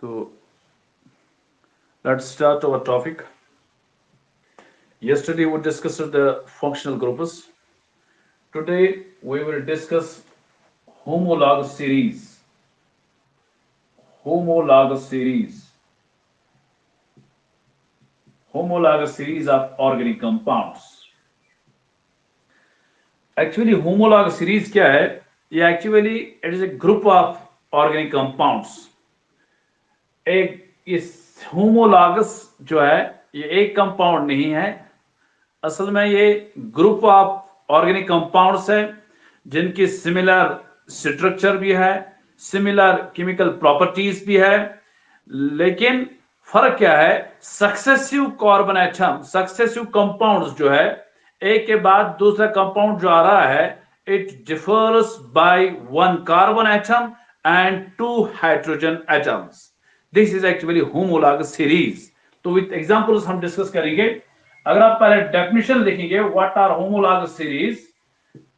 So let's start our topic. Yesterday we discussed the functional groups. Today we will discuss homologous series. Homologous series. Homologous series of organic compounds. Actually, homologous series क्या है? ये actually it is a group of organic compounds. एक इस homologous जो है ये एक compound नहीं है, असल में ये ग्रुप ऑफ ऑर्गेनिक कंपाउंड्स है जिनकी सिमिलर स्ट्रक्चर भी है, सिमिलर केमिकल प्रॉपर्टीज भी है, लेकिन फर्क क्या है? Successive carbon atom, successive compounds जो है एक के बाद दूसरा कंपाउंड जो आ रहा है, it differs by one carbon atom and two hydrogen atoms. This is actually homologous series. तो विद एग्जांपल्स हम डिस्कस करेंगे. अगर आप पहले डेफिनेशन लिखेंगे व्हाट आर होमोलॉगस सीरीज,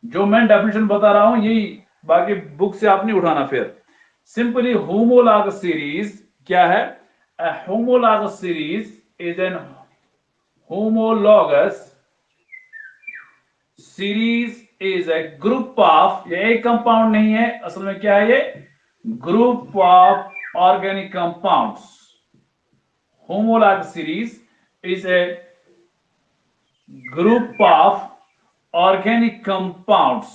जो मैं डेफिनेशन बता रहा हूं यही बाकी बुक से आप नहीं उठाना. फिर सिंपली होमोलॉगस सीरीज क्या है? A homologous series is an homologous series is a group of, ये एक कंपाउंड नहीं है, असल में क्या है? ये group of organic compounds. homologous series is a group of organic compounds.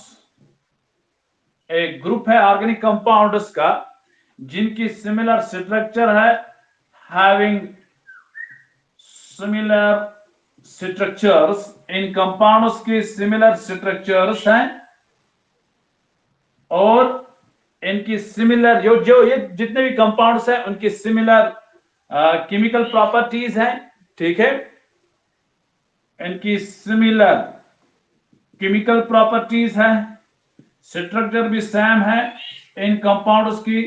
एक ग्रुप है ऑर्गेनिक कंपाउंड्स का जिनकी सिमिलर स्ट्रक्चर है, having similar structures. इन कंपाउंड्स की सिमिलर स्ट्रक्चर्स हैं और इनकी सिमिलर जो ये जितने भी कंपाउंड्स हैं उनकी सिमिलर केमिकल प्रॉपर्टीज हैं. ठीक है, इनकी सिमिलर केमिकल प्रॉपर्टीज हैं, स्ट्रक्चर भी सेम है, इन कंपाउंड्स की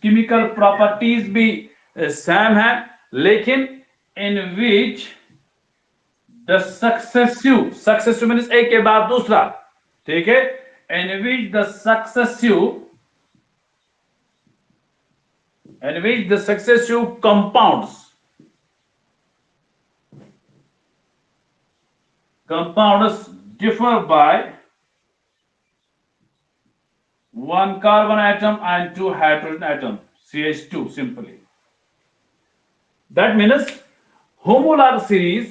केमिकल प्रॉपर्टीज भी सेम है, लेकिन in which the successive means एक के बाद दूसरा. ठीक है, in which the successive compounds differ by one carbon atom and two hydrogen atom, CH2 simply. That means homologous series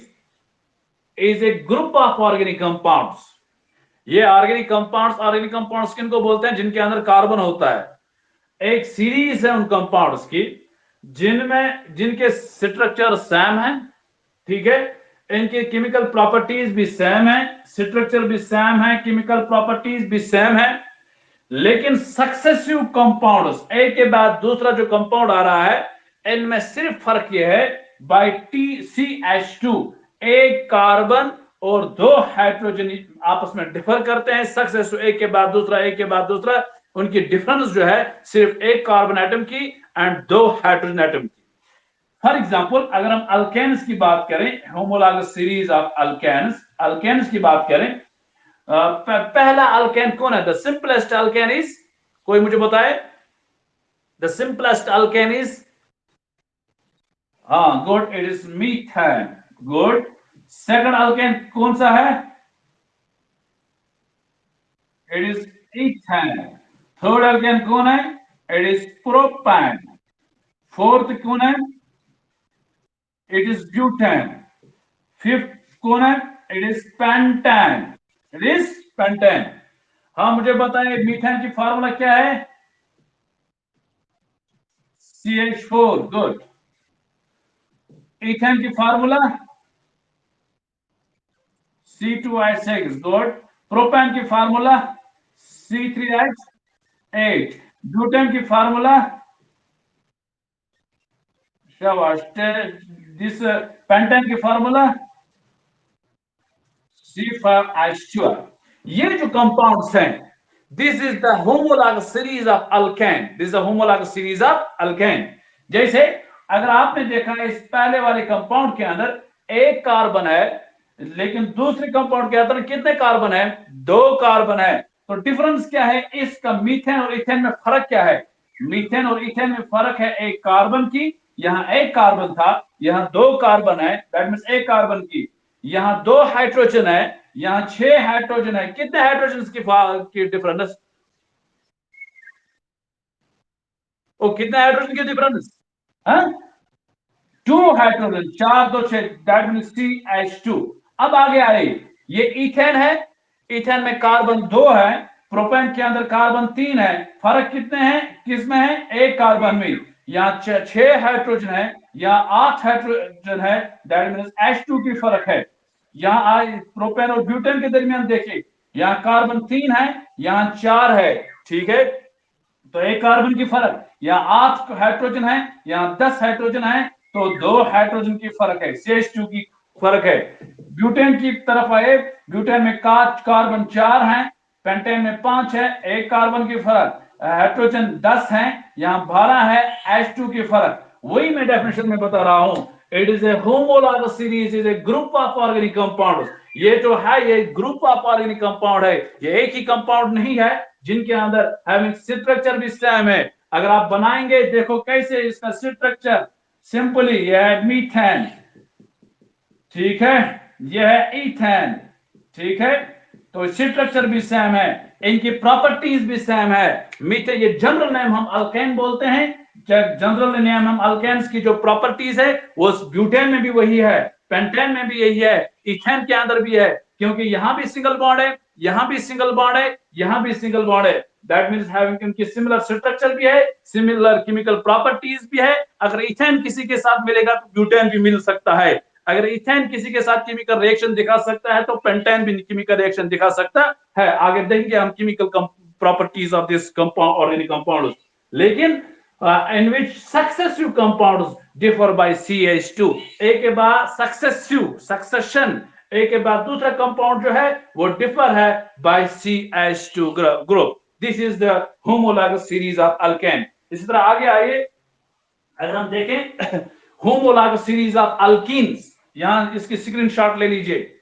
is a group of organic compounds. ये organic compounds किनको बोलते हैं? जिनके अंदर कार्बन होता है. एक सीरीज है उन कंपाउंड्स की जिनके स्ट्रक्चर सेम है. ठीक है, इनके केमिकल प्रॉपर्टीज भी सेम है, स्ट्रक्चर भी सेम है, केमिकल प्रॉपर्टीज भी सेम है, लेकिन सक्सेसिव कंपाउंड्स एक के बाद दूसरा जो कंपाउंड आ रहा है, इनमें सिर्फ फर्क यह है बाय CH2, एक कार्बन और दो हाइड्रोजन आपस में डिफर करते हैं. सक्सेसिव एक के बाद दूसरा, उनकी डिफरेंस जो है सिर्फ एक कार्बन एटम की एंड दो हाइड्रोजन एटम की. फॉर एग्जांपल अगर हम अल्केन्स की बात करें, होमोलॉगस सीरीज ऑफ अल्केन्स की बात करें, पहला अल्केन कौन है? द सिंपलेस्ट अल्केन इज, कोई मुझे बताए? द सिंपलेस्ट अल्केन इज, हाँ good, it is methane. Good. Second alkane कौन सा है? It is ethane. Third alkane कौन है? It is propane. फोर्थ कौन है? It is butane. फिफ्थ कौन है? It is pentane. It is pentane. हाँ मुझे बताएं मीथेन की फार्मूला क्या है? CH4. गुड. इथेन की फार्मूला C2H6. गुड. प्रोपेन की फार्मूला C3H8. ब्यूटेन की फार्मूला, शाबाश, दिस पेंटेन की फार्मूला C5H12. ये जो कंपाउंड्स हैं, this is the homologous series of alkane. This is the homologous series of alkane. जैसे अगर आपने देखा इस पहले वाले कंपाउंड के अंदर एक कार्बन है, लेकिन दूसरे कंपाउंड के अंदर कितने कार्बन है? दो कार्बन है. तो डिफरेंस क्या है इसका? मीथेन और इथेन में फर्क क्या है? मीथेन और इथेन में फर्क है एक कार्बन की, यहाँ एक कार्बन था, यहाँ दो कार्बन है, दैट मीन्स एक कार्बन की, यहाँ दो हाइड्रोजन है, यहाँ 6 हाइड्रोजन है। कितने हाइड्रोजन की डिफरेंस? ओ कितने हाइड्रोजन की डिफरेंस? हाँ, 2 हाइड्रोजन, 4 2 6, दैट मीन्स CH2। अब आगे आए, ये इथेन है, इथेन में कार्बन 2 है, प्रोपेन के अंदर कार्बन 3 है। फर्क कितने हैं, किसमें है? एक कार्बन में। यहाँ 6 हाइड्रोजन है, यहाँ 8 हाइड्रोजन है, दैट मीन्स H2 की फर्क है। यहाँ प्रोपेन और ब्यूटेन के दरमियान देखें, यहाँ कार्बन 3 है, यहाँ 4 है। ठीक है, तो एक कार्बन की फर्क, यहाँ 8 हाइड्रोजन है, यहाँ 10 हाइड्रोजन है, तो 2 हाइड्रोजन की फर्क है, CH2 की फर्क है। ब्यूटेन की तरफ आए, ब्यूटेन में कार्बन 4 है, पेंटेन में 5 है, एक कार्बन की फर्क, हाइड्रोजन 10 है, यहाँ 12 है, H2 की फर्क। वही मैं डेफिनेशन में बता रहा हूं, it is a homologous series, is a group of organic compound. ये जो है ये ग्रुप ऑफ ऑर्गेनिक कंपाउंड है, ये एक ही कंपाउंड नहीं है जिनके अंदर हैविंग स्ट्रक्चर भी सेम है। अगर आप बनाएंगे, देखो कैसे इसका स्ट्रक्चर, सिंपली ये है मीथेन, ठीक है, यह है इथेन, ठीक है, तो स्ट्रक्चर भी सेम है, इनकी प्रॉपर्टीज भी सेम है। मीथेन, ये जनरल नेम हम अल्केन बोलते हैं, जनरल नेम हम अल्केन्स की जो प्रॉपर्टीज है वो ब्यूटेन में भी वही है, पेंटेन में भी यही है, इथेन के अंदर भी है, क्योंकि यहां भी सिंगल बॉन्ड है, यहां भी सिंगल बॉन्ड है, यहां भी सिंगल बॉन्ड है। दैट मींस हैविंग इनकी सिमिलर स्ट्रक्चर भी है, सिमिलर केमिकल प्रॉपर्टीज भी है। अगर इथेन किसी के साथ मिलेगा तो ब्यूटेन भी मिल सकता है। अगर इथेन किसी के साथ केमिकल रिएक्शन दिखा सकता है तो पेंटेन भी केमिकल रिएक्शन दिखा सकता है। आगे देखेंगे हम chemical properties of this compound, organic compound. लेकिन in which successive compounds differ by CH2, एक के बाद सक्सेशन, एक के बाद दूसरा कंपाउंड जो है वो डिफर है by CH2 group. This is the homologous series of alkane. इसी तरह आगे आइए, अगर हम देखें होमोलॉगस सीरीज ऑफ अल्कीन्स, यहां इसकी स्क्रीनशॉट ले लीजिए।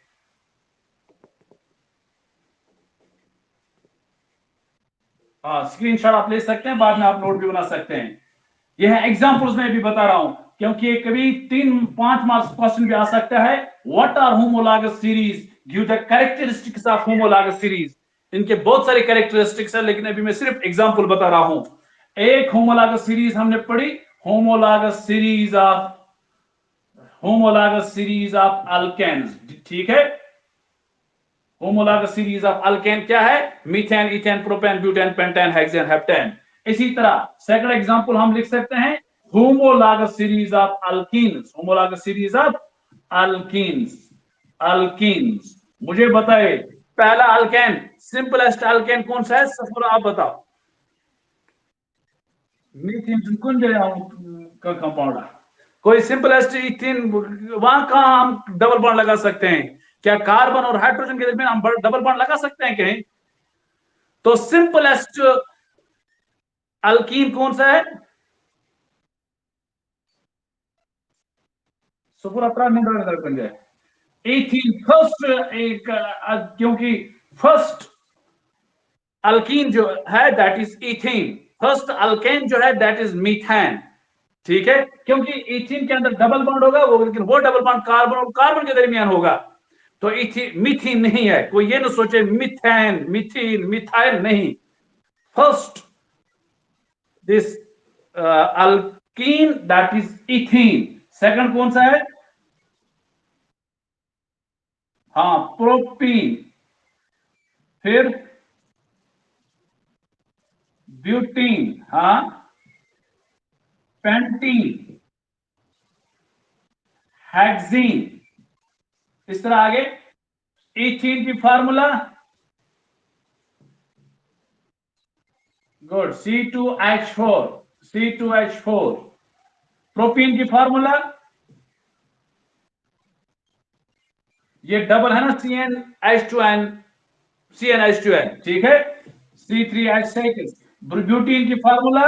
हाँ, स्क्रीनशॉट आप ले सकते हैं, बाद में आप नोट भी बना सकते हैं। यह एग्जांपल्स में भी बता रहा हूं, क्योंकि ये कभी 3-5 मार्क्स क्वेश्चन भी आ सकता है। What are homologous series, give the characteristics of homologous series. इनके बहुत सारे कैरेक्टरिस्टिक्स है, लेकिन अभी मैं सिर्फ एग्जांपल बता रहा हूं। एक होमोलॉगस सीरीज हमने पढ़ी, होमोलॉगस सीरीज ऑफ अल्केन्स, ठीक है। होमोलॉगस सीरीज ऑफ अल्केन क्या है? Methane, ethane, propane, butane, pentane, hexane, heptane. इसी तरह सेकंड एग्जांपल हम लिख सकते हैं homologous series of alkenes, homologous series of alkenes, alkenes. मुझे बताइए पहला अल्केन, सिंपलेस्ट अल्केन कौन सा है? सफर आप बताओ। मीथेन कौन का कंपाउंड है? कोई सिंपलेस्ट इथेन, वहां कहां हम डबल बॉन्ड लगा सकते हैं? क्या कार्बन और हाइड्रोजन के दरमियान हम डबल बॉन्ड लगा सकते हैं कहीं? तो सिंपलेस्ट अल्कीन कौन सा है? सुपर अपराध नहीं बन जाए। एथीन फर्स्ट, एक क्योंकि फर्स्ट अल्कीन जो है that is ethene, first alkane जो है दैट इज मीथेन, ठीक है, क्योंकि इथीन के अंदर डबल बॉन्ड होगा वो, लेकिन वो डबल बॉन्ड कार्बन और कार्बन के दरमियान होगा। तो मिथीन नहीं है, कोई ये ना सोचे मिथेन, मिथीन, मिथाइल नहीं। First this alkyne that is ethene. Second कौन सा है? हाँ, प्रोपीन, फिर ब्यूटीन, हाँ, पेंटीन, हेक्सीन। इस तरह आगे इथीन की formula, good, C2H4, C2H4। Propene की फार्मूला, ये डबल है ना, CnH2n, CnH2n, ठीक है, C3H6। ब्यूटीन की फार्मूला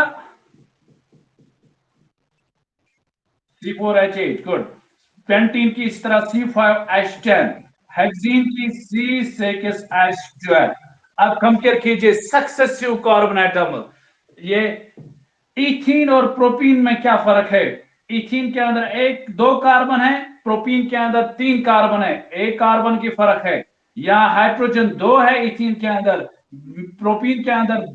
C4H8, गुड। पेंटीन की इस तरह C5H10, हेक्सीन की C6H12। अब कंपेयर कीजिए सक्सेसिव कार्बन एटम, ये इथीन और प्रोपीन में क्या फर्क है? इथीन के अंदर एक दो कार्बन है, प्रोपीन के अंदर तीन कार्बन है, एक कार्बन की फर्क है। या हाइड्रोजन दो है इथीन के अंदर, प्रोपीन के अंदर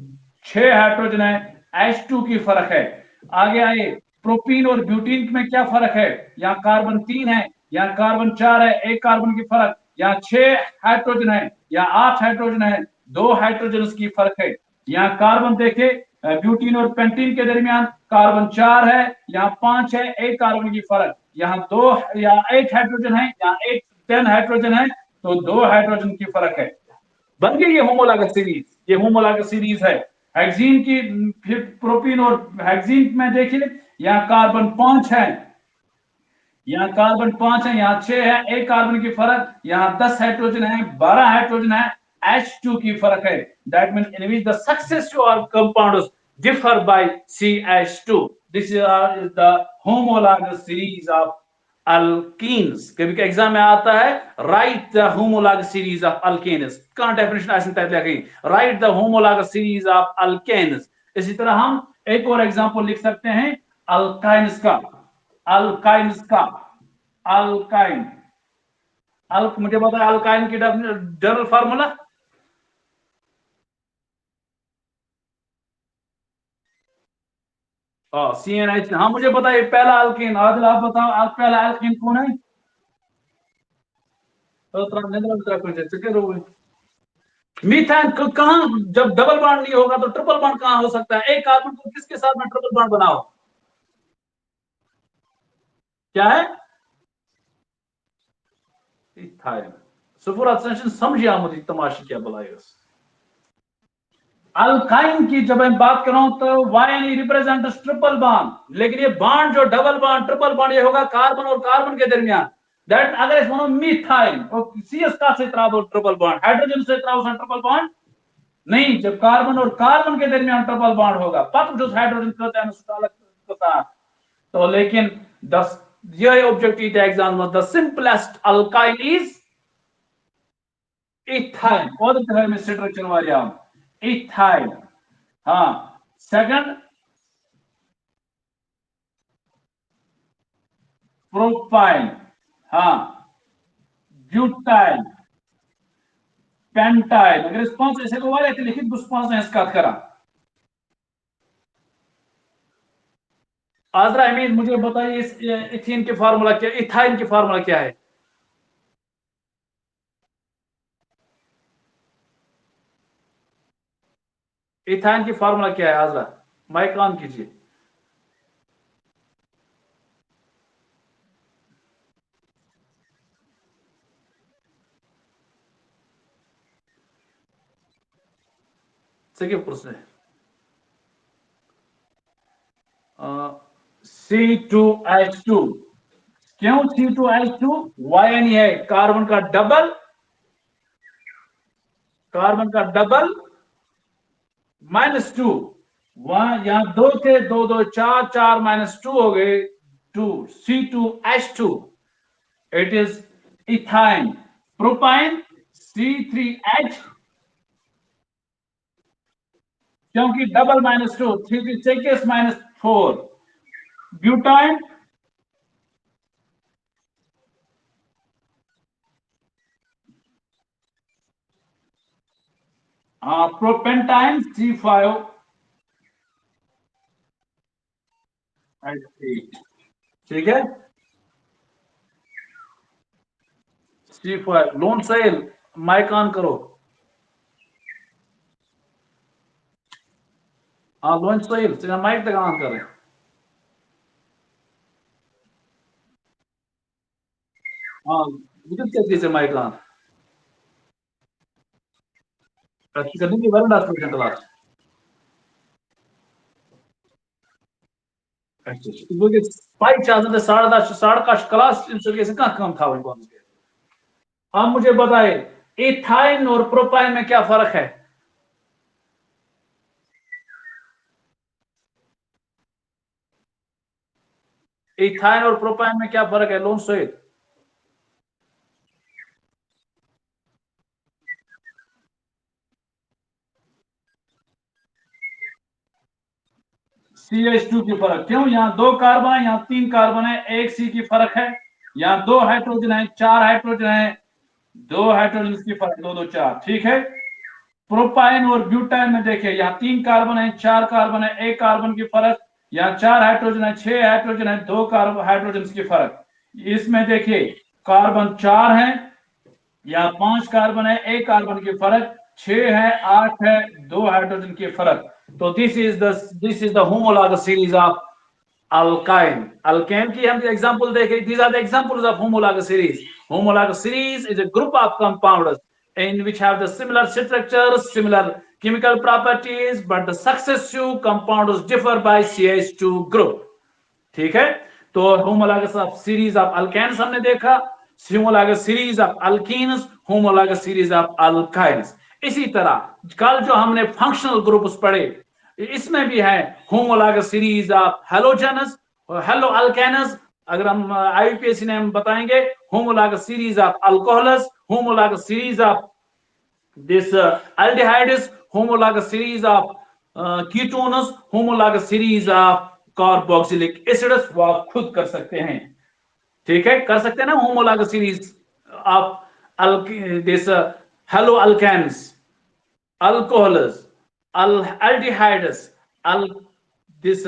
छह हाइड्रोजन है, H2 की फर्क है। आगे आए, प्रोपीन और ब्यूटीन में क्या फर्क है? यहाँ कार्बन तीन है, यहाँ कार्बन चार है, एक कार्बन की फर्क। यहाँ छह हाइड्रोजन है, यहाँ आठ हाइड्रोजन है, दो हाइड्रोजन की फर्क है। यहाँ कार्बन देखे, ब्यूटीन और पेंटीन के दरमियान कार्बन चार है, यहाँ पांच है, एक कार्बन की फर्क। यहाँ दो या एक हाइड्रोजन है, यहाँ एक 10 हाइड्रोजन है, तो दो हाइड्रोजन की फर्क है। बन गई ये होमोलॉगस सीरीज, ये होमोलॉगस सीरीज है। हेक्सीन की, फिर प्रोपीन और हेक्सीन में देखिए, यहाँ कार्बन पांच है, यहाँ कार्बन पांच है, यहाँ छह है, एक कार्बन की फर्क। यहाँ 10 हाइड्रोजन है, 12 हाइड्रोजन है, H2 की फर्क है। That mean in which the successive compounds differ by CH2. This is the homologous series of alkenes. कभी के एग्जाम में आता है, write the homologous series of alkenes. कहां डेफिनेशन ऐसे तय लिखी, write the homologous series of alkenes. इसी तरह हम एक और एग्जांपल लिख सकते हैं अल्काइन्स का, अल्काइन्स का, अल्काइन, अल्क, मुझे बताया अल्काइन की जनरल फार्मूला। CnH, हाँ मुझे बताइए पहला अल्कीन, आदिल आप बताओ, आप पहला अल्कीन कौन है? मीथेन कहाँ, जब डबल बॉन्ड नहीं होगा तो ट्रिपल बॉन्ड कहाँ हो सकता है? एक कार्बन को किसके साथ में ट्रिपल बॉन्ड बनाओ? क्या है? इथाइल। सफूर समझिए आप मुझे तमाशा क्या बुलाए। अल्काइन की जब मैं बात कर रहा हूं तो वाइन रिप्रेजेंट ट्रिपल बॉन्ड, लेकिन ये बॉन्ड जो डबल बॉन्ड ट्रिपल बॉन्ड ये होगा कार्बन और कार्बन के दरमियान। दैट अगर इसमें मीथाइल और सीएस का से ट्रिपल बॉन्ड, हाइड्रोजन से ट्रिपल बॉन्ड नहीं, जब कार्बन और कार्बन के दरमियान ट्रिपल बॉन्ड होगा तब जो हाइड्रोजन करता है उसका अलग होता है। तो लेकिन दस ये ऑब्जेक्टिव एग्जाम में the simplest alkyl is ethyl, और में स्ट्रक्चर वाले इथाइल। हाँ, सेकंड प्रोपाइल, हाँ, ब्यूटाइल, पेंटाइल। अगर रिस्पॉन्स ऐसे को वाले थे लिखित रिस्पॉन्स है इसका करा। आजरा अमीर मुझे बताइए इस इथीन के फार्मूला क्या, इथाइन के फार्मूला क्या है? इथाइन की फार्मूला क्या है आजरा? माइक ऑन कीजिए। सेकंड प्रश्न है, C2H2। क्यों C2H2? वायन है, कार्बन का डबल, कार्बन का डबल -2। वहां यहां दो थे, दो दो चार, चार -2 हो गए, 2, C2H2। It is ethyne. Propyne C3H, क्योंकि डबल -2, 3 -4। Butyne, प्रोपेंटाइन C5H8। ठीक है, C5 loan cell. Mic on करो। हाँ लोन सेल, माइक तक ऑन करें। हाँ, विद्युत कैसे से माइक ऑन करने की वरना क्लास। पाई चाहते थे 10:30 10:30 क्लास से कहाँ कम था उनको। अब मुझे बताए इथाइन और प्रोपाइन में क्या फर्क है? इथाइन और प्रोपाइन में क्या फर्क है लोन सोइल? CH2 की फर्क क्यों? यहाँ 2 कार्बन है, यहाँ 3 कार्बन है, 1 C की फर्क है, यहाँ 2 हाइड्रोजन है, 4 हाइड्रोजन है, 2 हाइड्रोजन की फर्क, 2 2 4, ठीक है। प्रोपाइन और ब्यूटाइन में देखिए, यहाँ 3 कार्बन है, 4 कार्बन है, 1 कार्बन की फर्क, यहाँ 4 हाइड्रोजन है, 6 हाइड्रोजन है, 2 कार्बन हाइड्रोजन की फर्क। इसमें देखिए कार्बन 4 है, यहाँ 5 कार्बन है, 1 कार्बन की फर्क, 6 है, 8 है, 2 हाइड्रोजन की फर्क। तो this is the homologous series of alkyne. Alkane की हम example देखें. These are the examples of homologous series. Homologous series is a group of compounds in which have the similar structures, similar chemical properties, but the successive compounds differ by CH2 group. ठीक है. तो homologous of series of alkanes हमने देखा, homologous series of alkenes, homologous series of alkynes. इसी तरह कल जो हमने फंक्शनल ग्रुप्स पढ़े, इसमें भी है होमोलॉगस सीरीज ऑफ हेलोजेनस और हेलो अल्केनस. अगर हम आईपीएससी ने हम बताएंगे homologous series of alcohols, homologous series of this aldehydes, homologous series of ketones, homologous series of carboxylic acids. वो आप खुद कर सकते हैं, ठीक है, कर सकते हैं ना. Homologous series of this haloalkanes, alcohols, aldehydes, this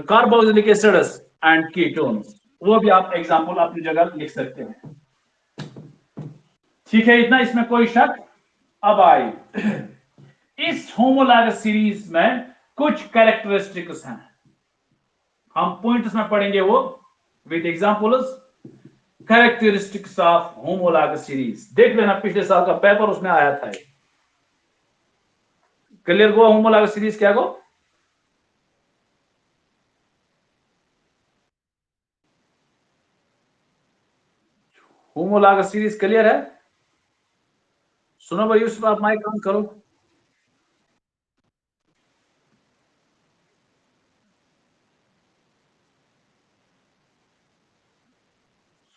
carboxylic acids and ketones. वो भी आप एग्जांपल अपनी जगह लिख सकते हैं, ठीक है. इतना, इसमें कोई शक? अब आई इस होमोलॉगस सीरीज में कुछ कैरेक्टरिस्टिक्स हैं, हम पॉइंट्स में पढ़ेंगे वो with examples. Characteristics of homologous series देख लेना, पिछले साल का पेपर उसमें आया था. क्लियर गो होमोलॉगस सीरीज क्या गो? होमोलॉगस सीरीज क्लियर है? सुनो भाई, यूसुफ आप माइक ऑन करो.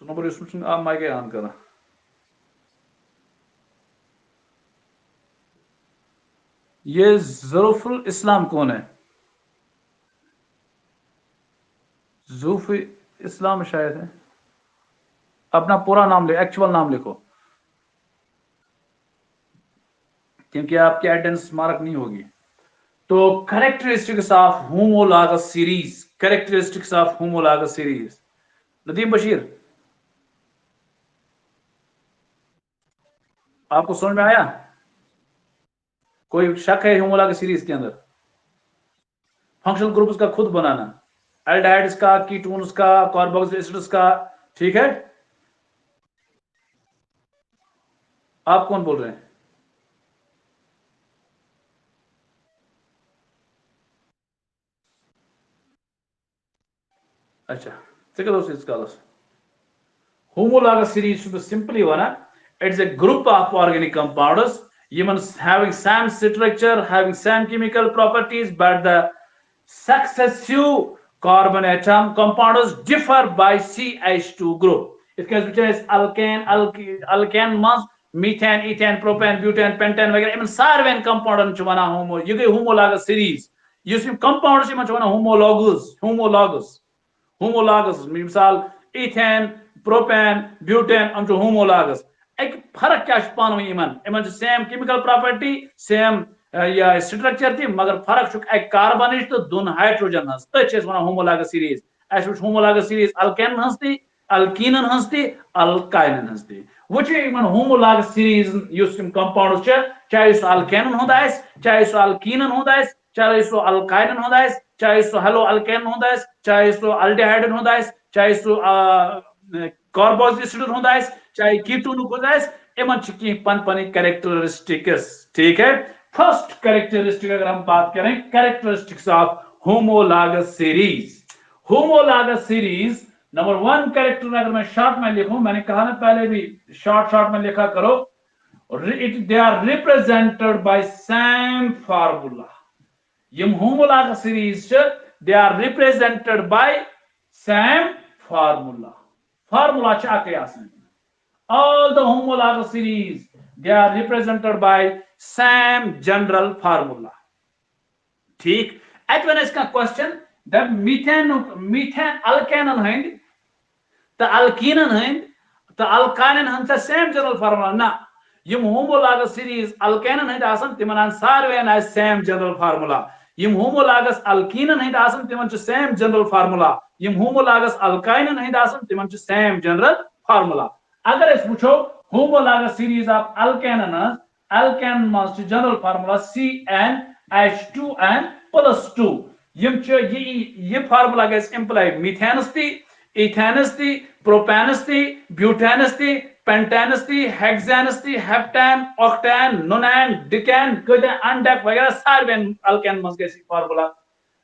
सुनो भाई, यूसुफ आप माइक ऑन करो. ये ज़रूफुल इस्लाम कौन है? ज़ूफ इस्लाम शायद है. अपना पूरा नाम ले, एक्चुअल नाम लिखो, क्योंकि आपकी अटेंडेंस मार्क नहीं होगी. तो characteristics of homologous series, characteristics of homologous series. Nadeem Bashir, आपको समझ में आया? कोई शक है होमोलॉगस सीरीज के अंदर? फंक्शनल ग्रुप्स का खुद बनाना, एल्डिहाइड्स का, कीटोन्स का, कार्बोक्सिलिक एसिड्स का, ठीक है. आप कौन बोल रहे हैं? अच्छा, take a look at scholars. Homologous series should be simply one. It's a group of organic compounds, even having same structure, having same chemical properties, but the successive carbon atom compounds differ by CH2 group. इसके वजह alkane, alkane मस methane, ethane, propane, butane, pentane वगैरह इन सारे कंपाउंडन च वना होमो, ये गई homologous series. Yes compound से वना homologous. होमोलॉगस मिसाल इथेन, प्रोपेन, ब्यूटेन, हम होमोलॉगस. एक फर्क क्या पान in same chemical property, same या स्ट्रक्चर थी, मगर फर्क एक कार्बन तो दोन हाइड्रोजन तथ homologous series. Homologous series alkane ती, अल्कीनन ती, अल्काइनन ती. वो होमोलॉगस सीरीज कंपाउंड चाहे सह अल्केनन हुंद आस, चाहे सह अल्कीनन हुंद आस, चाहे सह अल्काइनन हुंद आस, चाहे सो हेलो अल्केन हुंद आस, चाहे सो अल्डिहाइड हुंद आस, चाहे सो कार्बोक्सिलिक हुंद आस, चाहे कीटोन हुंद आस. इन पन पन कैरेक्टरिस्टिक्स, ठीक है. फर्स्ट कैरेक्टरिस्टिक अगर हम बात करें, characteristics of homologous series. Homologous series number 1 character अगर मैं शॉर्ट में लिखूं, मैंने कहा ना पहले भी, शॉर्ट में लिखा करो, they are represented by same formula. Yim homologous series, they are represented by same formula. Formula chakyasan. All the homologous series, they are represented by same general formula. ठीक. H1S का क्वेश्चन द मीथेन अल्केनन हंद तो अल्कीनन हंद तो अल्कानन हंद same general formula ना यम homologous series अल्केनन हंद आसन तिमन सारवेन आस same general formula यम homologous अल्कीनन हंद आसन तिमन च same general formula यम homologous अल्काइनन हंद आसन तिमन च सेम जनरल फार्मूला अगर अस वुचो होमोलॉगस सीरीज ऑफ अल्केनन अल्केन मज जनरल फार्मूला CnH2n plus 2 ये फार्मूला गैस इम्प्लाई मीथेनस थी इथेनस थी प्रोपेनस थी ब्यूटेनस थी पेंटेनस थी हेक्सेनस थी हेप्टेन ऑक्टेन नोनैन डिकेन कदे अनडेक वगैरह सारे अल्केन मज गैस फार्मूला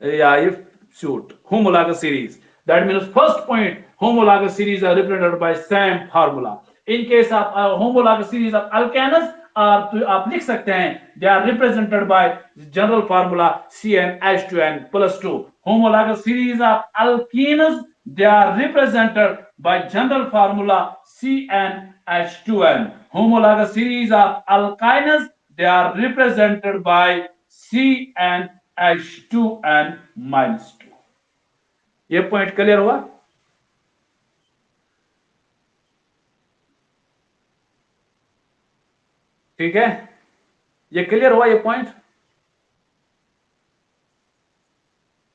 या ये suit homologous series. That means first point homologous series are represented by same formula. In case of homologous series of alkanes तो आप लिख सकते हैं they are represented by general formula CnH2n plus 2. Homologous series of alkenes they are represented by general formula CnH2n. Homologous series of alkynes they are represented by CnH2n minus 2. ये point clear हुआ? ठीक है, ये clear हुआ ये point?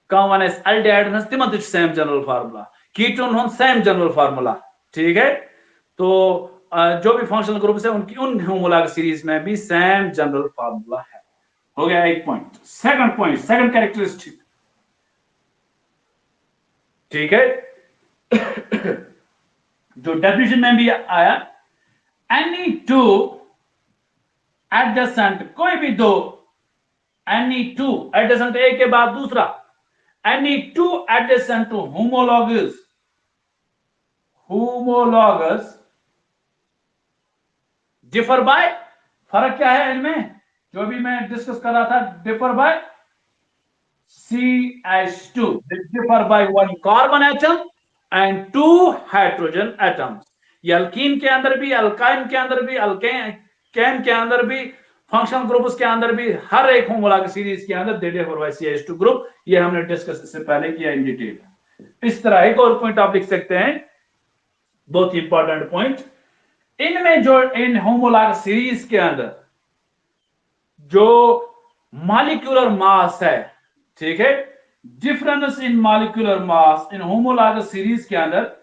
Common as aldehyde तिमन same general formula ketone हो same general formula. ठीक है, तो जो भी फंक्शनल ग्रुप्स है उनकी उन होमोलॉगस सीरीज में भी सेम जनरल फार्मूला है. हो गया एक पॉइंट. Second characteristic. ठीक है, जो डेफिनेशन में भी आया एनी टू एडजेसेंट कोई भी दो एनी टू एडजेसेंट एक के बाद दूसरा any two adjacent to homologous differ by फर्क क्या है इनमें जो भी मैं डिस्कस कर रहा था differ by CH2 differ by one carbon atom and two hydrogen atoms. ये अल्कीन के अंदर भी अल्काइन के अंदर भी अल्केन के अंदर भी फंक्शनल ग्रुप्स के अंदर भी हर एक होमोलॉगस सीरीज के अंदर दे differ by CH2 ग्रुप. ये हमने डिस्कस इससे पहले किया इन डिटेल. इस तरह एक और पॉइंट आप लिख सकते हैं बहुत इंपॉर्टेंट पॉइंट. इनमें जो इन होमोलॉगस सीरीज के अंदर जो मॉलिक्यूलर मास है, ठीक है, difference in molecular mass in homologous series के अंदर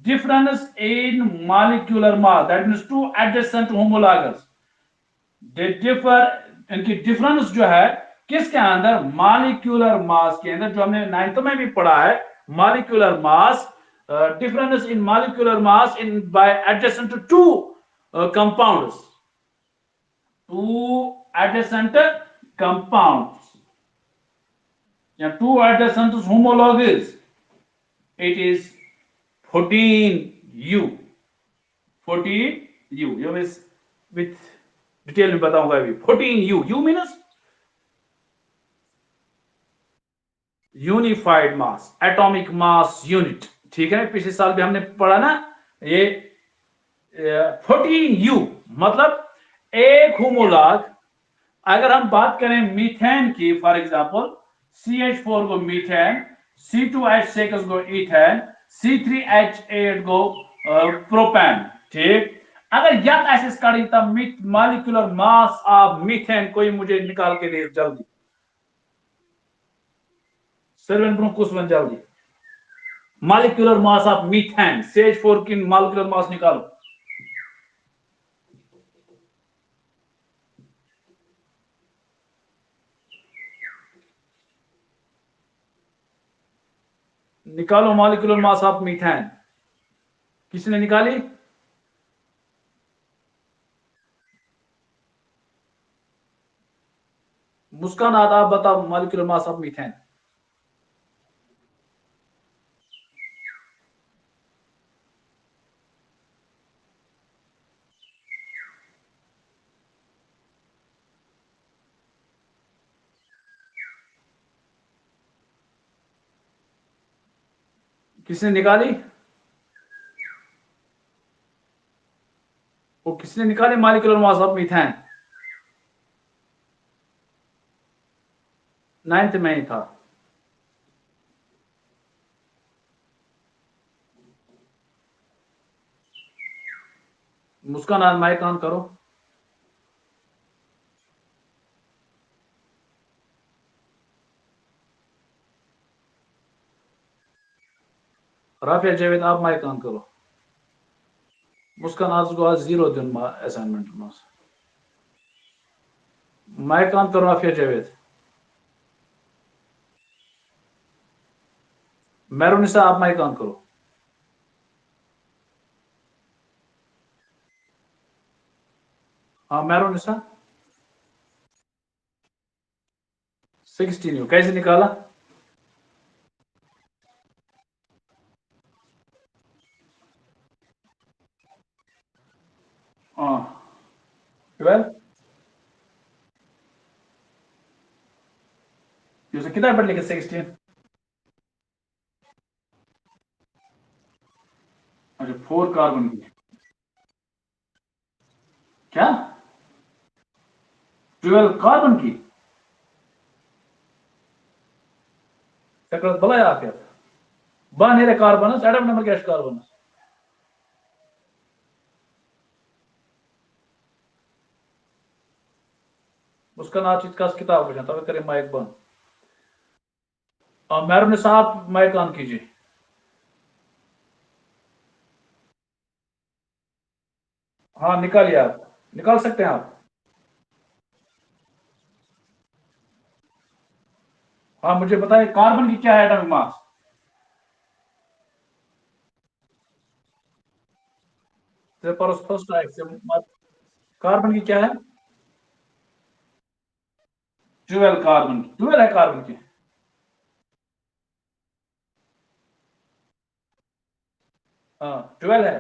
difference in molecular mass that means two adjacent homologous they differ. इनकी डिफरेंस जो है किसके अंदर मॉलिक्यूलर मास के अंदर जो हमने 9th में भी पढ़ा है molecular mass difference in molecular mass in by adjacent to two compounds, two adjacent compounds, yeah, two adjacent homologues. It is 14U. 14U. You will with detail में बताऊंगा अभी. 14U. U means unified mass, atomic mass unit. ठीक है, पिछले साल भी हमने पढ़ा ना ये 14U मतलब एक होमोलॉग. अगर हम बात करें मीथेन की फॉर एग्जांपल CH4 को मीथेन, C2H6 को इथेन, C3H8 को प्रोपेन. ठीक, अगर याद ऐसे करी तब मॉलिक्यूलर मास ऑफ मीथेन कोई मुझे निकाल के दे जल्दी. सर्वन ब्रो कुछ जल्दी molecular mass of methane CH4 की मॉलिक्यूलर मास निकालो. निकालो मॉलिक्यूलर मास ऑफ मीथेन. किसने निकाली? मुस्कान आप बताओ मॉलिक्यूलर मास ऑफ मीथेन. किसने निकाली? वो किसने निकाली molecular mass of methane? 9th में ही था. मुस्कान आज माइक ऑन करो। राफिया जावेद आप माइक ऑन करो। मुस्कान आज को आज 0 दिन असाइनमेंट में माइक ऑन करो। राफिया जावेद मेहरुनिसा आप माइक ऑन करो। हाँ मेहरुनिसा 16 कैसे निकाला? हाँ 12 कितना पढ़ लिखे 16? अच्छा 4 कार्बन की क्या 12 कार्बन की भला आप बाहर कार्बन एटम नंबर क्या कार्बन उसका नाम चीज किताब वजह तब करें माइक बंद। मैरून साहब माइक ऑन कीजिए। हाँ निकालिए आप निकाल सकते हैं आप। हाँ मुझे बताइए कार्बन की क्या है एटॉमिक मास? पर फर्स्ट कार्बन की क्या है? 12 कार्बन की 12 है कार्बन की। हाँ 12 है।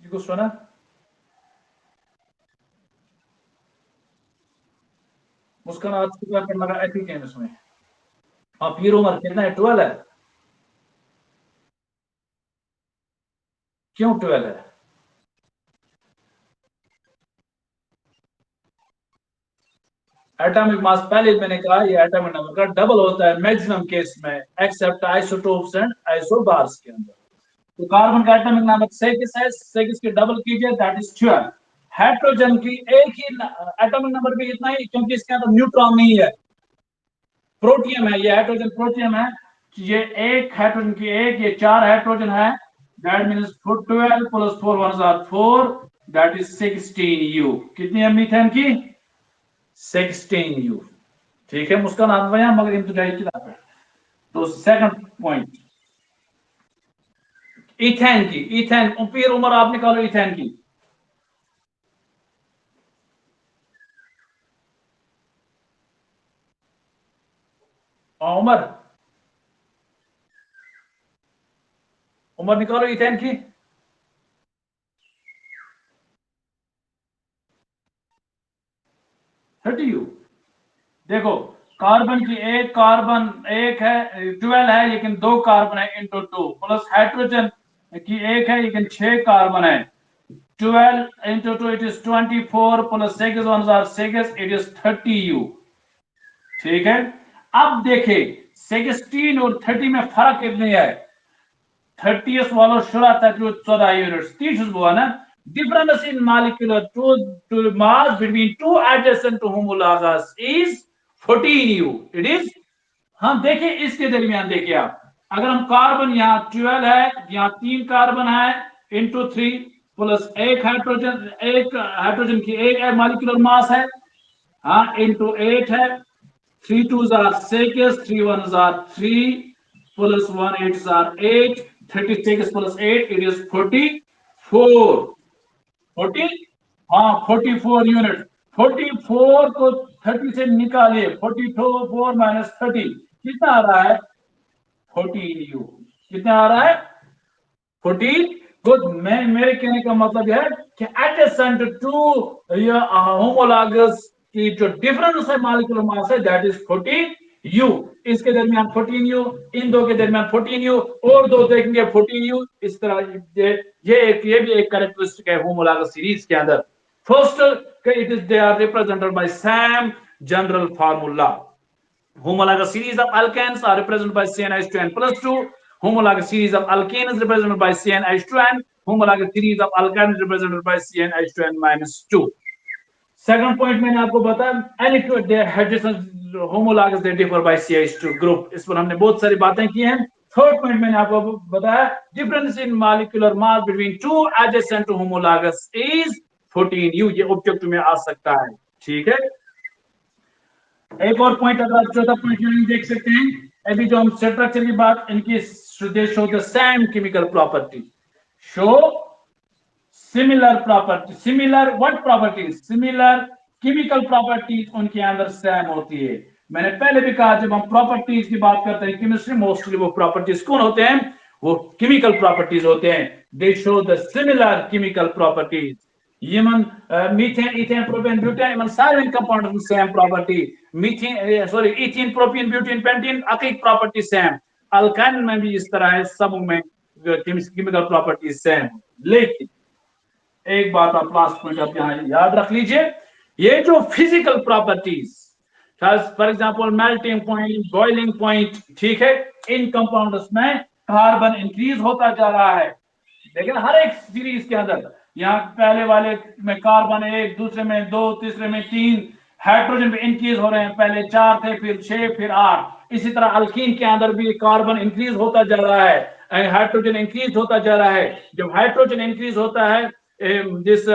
जिसको सुना मुस्कान आज कितना कर लगा एथी केमिस्ट में। हाँ पीर उमर कितना है 12 है। क्यों 12 है? एटॉमिक मास पहले मैंने कहा ये एटॉमिक नंबर का डबल होता है मैक्सिमम केस में एक्सेप्ट आइसोटोप्स एंड आइसोबार्स के अंदर। तो कार्बन का एटॉमिक नंबर 6 है 6 के डबल कीजिए दैट इज 12। हाइड्रोजन की एक ही एटॉमिक नंबर भी इतना ही क्योंकि इसके अंदर न्यूट्रॉन नहीं है प्रोटियम है। ये हाइड्रोजन प्रोटियम है। ये एक हाइड्रोजन की एक ये 4 हाइड्रोजन है that means 12 plus 4 1 are 4 that is 16 u. कितनी है मीथेन की? 16 यू। ठीक है मुस्कान आप वहां मगर इम्तिजाई किताब है। तो सेकंड पॉइंट इथेन की इथेन पीर उमर आप निकालो इथेन की। उमर उमर निकालो इथेन की। 30 यू। देखो कार्बन की एक कार्बन एक है 12 है लेकिन 2 कार्बन है इंटू 2 प्लस हाइड्रोजन की एक है लेकिन 6 कार्बन है 12 into 2 it is 24 plus 6 1 are 6 it is 30 u. ठीक है अब देखे 16 और 30 में फर्क कितनी है? 30th वालों शुरा तक 14 यूनिट्स 30 हुआ ना। Difference in molecular to mass between two adjacent to homologous is 14 U. It is हाँ देखिए इसके दरमियान देखिए आप अगर हम कार्बन यहाँ 12 है यहाँ 3 कार्बन है इंटू 3 प्लस एक हाइड्रोजन की एक मॉलिक्यूलर मास है हाँ इंटू 8 है 3 2s are 6 3 1s are 3 plus 1 8s are 8 36 plus 8 it is 44 40 हाँ 44 यूनिट 44 को 30 से निकालिए 44 माइनस 30 कितना आ रहा है 14 यू। कितना आ रहा है 14 गुड। मैं मेरे कहने का मतलब यह है कि एडजेसेंट टू होमोलॉगस की जो डिफरेंस है मॉलिक्यूलर मास है दैट इज 14 यू। इसके दरमियान 14 यू इन दो के दरमियान 14 यू और दो देखेंगे 14 यू। इस तरह ये भी एक कैरेक्टरिस्टिक है होमोलॉगस सीरीज के अंदर। First it is they are represented by same general formula. Homologous series of alkanes are represented by CnH2n plus 2. homologous series of alkane is represented by CnH2, and homologous series of alkyne is represented by CnH2n minus 2. Second point मैंने आपको बताया any two hydrogen homologous they differ by CH2 group, इस पर हमने बहुत सारी बातें की हैं. थर्ड पॉइंट मैंने आपको बताया difference in molecular mass between two adjacent homologous is 14U. ये ऑब्जेक्ट में आ सकता है. ठीक है. एक और पॉइंट अगर आप चौथा पॉइंट में देख सकते हैं, अभी जो हम स्ट्रक्चर की बात, इनकी show the same chemical property, show similar property. Similar what properties? Similar chemical properties उनके अंदर सेम होती है. मैंने पहले भी कहा जब हम प्रॉपर्टीज की बात करते हैं केमिस्ट्री, मोस्टली वो प्रॉपर्टीज कौन होते हैं? वो केमिकल प्रॉपर्टीज होते हैं. They show the similar chemical properties. यमन मीथेन, इथेन, प्रोपेन, ब्यूटेन, यमन सारे compound same property. Methane sorry ethane, propane, butane, pentane अकीक प्रॉपर्टी सेम. अल्काइन में भी इस तरह है, सब में केमिकल प्रॉपर्टीज सेम. लेकिन एक बात आप लास्ट पॉइंट आप यहां याद रख लीजिए, ये जो physical properties, for example melting point, boiling point, ठीक है, इन कंपाउंड्स में कार्बन इंक्रीज होता जा रहा है. लेकिन हर एक सीरीज के अंदर यहाँ पहले वाले में कार्बन 1, दूसरे में 2, तीसरे में 3, हाइड्रोजन पे इंक्रीज हो रहे हैं. पहले 4 थे, फिर 6, फिर 8. इसी तरह अल्कीन के अंदर भी कार्बन इंक्रीज होता जा रहा है, हाइड्रोजन इंक्रीज होता जा रहा है. जब हाइड्रोजन इंक्रीज होता है, जिस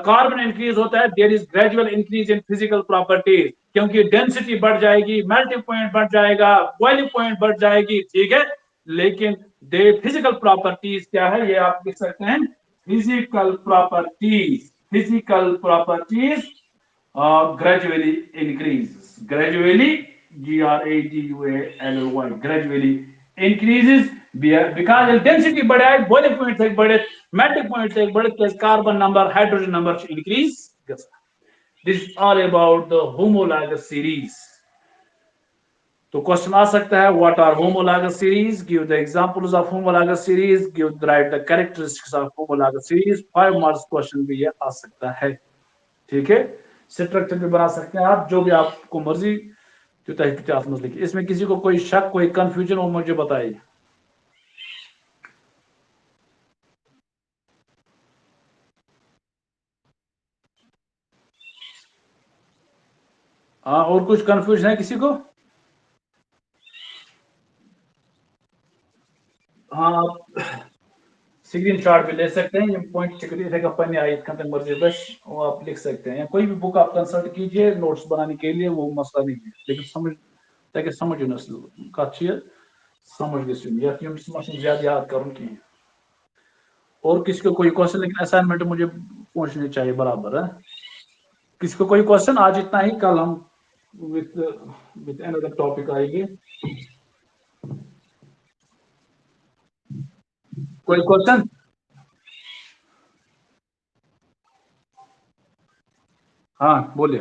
कार्बन इंक्रीज होता है, there is gradual increase in physical properties, क्योंकि डेंसिटी बढ़ जाएगी, मेल्टिंग पॉइंट बढ़ जाएगा, बॉइलिंग पॉइंट बढ़ जाएगी. ठीक है. लेकिन दे फिजिकल प्रॉपर्टीज क्या है, ये आप लिख सकते हैं. Physical properties, physical properties gradually increases, gradually, GRADUALLY, gradually increases because the density बढ़े, boiling point से बढ़े, melting point से बढ़े, तो carbon number, hydrogen number increase. This is all about the homologous series. तो क्वेश्चन आ सकता है, what are homologous series, give the examples of homologous series, give write the characteristics of homologous series. 5 marks question भी ये आ सकता है. ठीक है. स्ट्रक्चर भी बना सकते हैं आप, जो भी आपको मर्जी लिखिए. इसमें किसी को कोई शक, कोई कंफ्यूजन हो, मुझे बताइए. हाँ, और कुछ कंफ्यूजन है किसी को? हाँ, आप स्क्रीन शॉट भी ले सकते हैं. ये पॉइंट कंपनी आई मर्जी बस वो आप लिख सकते हैं, या कोई भी बुक आप कंसल्ट कीजिए नोट्स बनाने के लिए, वो मसला नहीं है. लेकिन समझ ताकि समझ कत समझ गई या ज्यादा याद करूँ की. और किसी को कोई क्वेश्चन, लेकिन असाइनमेंट मुझे पहुंचनी चाहिए बराबर है. किसी को कोई क्वेश्चन? आज इतना ही, कल हम विद अनदर टॉपिक आएंगे. कोई क्वेश्चन? हाँ बोलिए.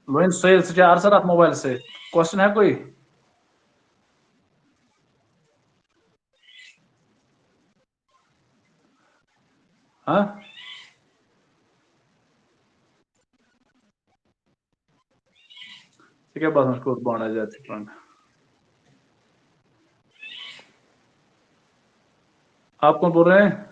लोइन सोहेल से अरसद मोबाइल से क्वेश्चन है कोई? हाँ, ठीक है. बस उसको बांटा जाए. आप कौन बोल रहे हैं?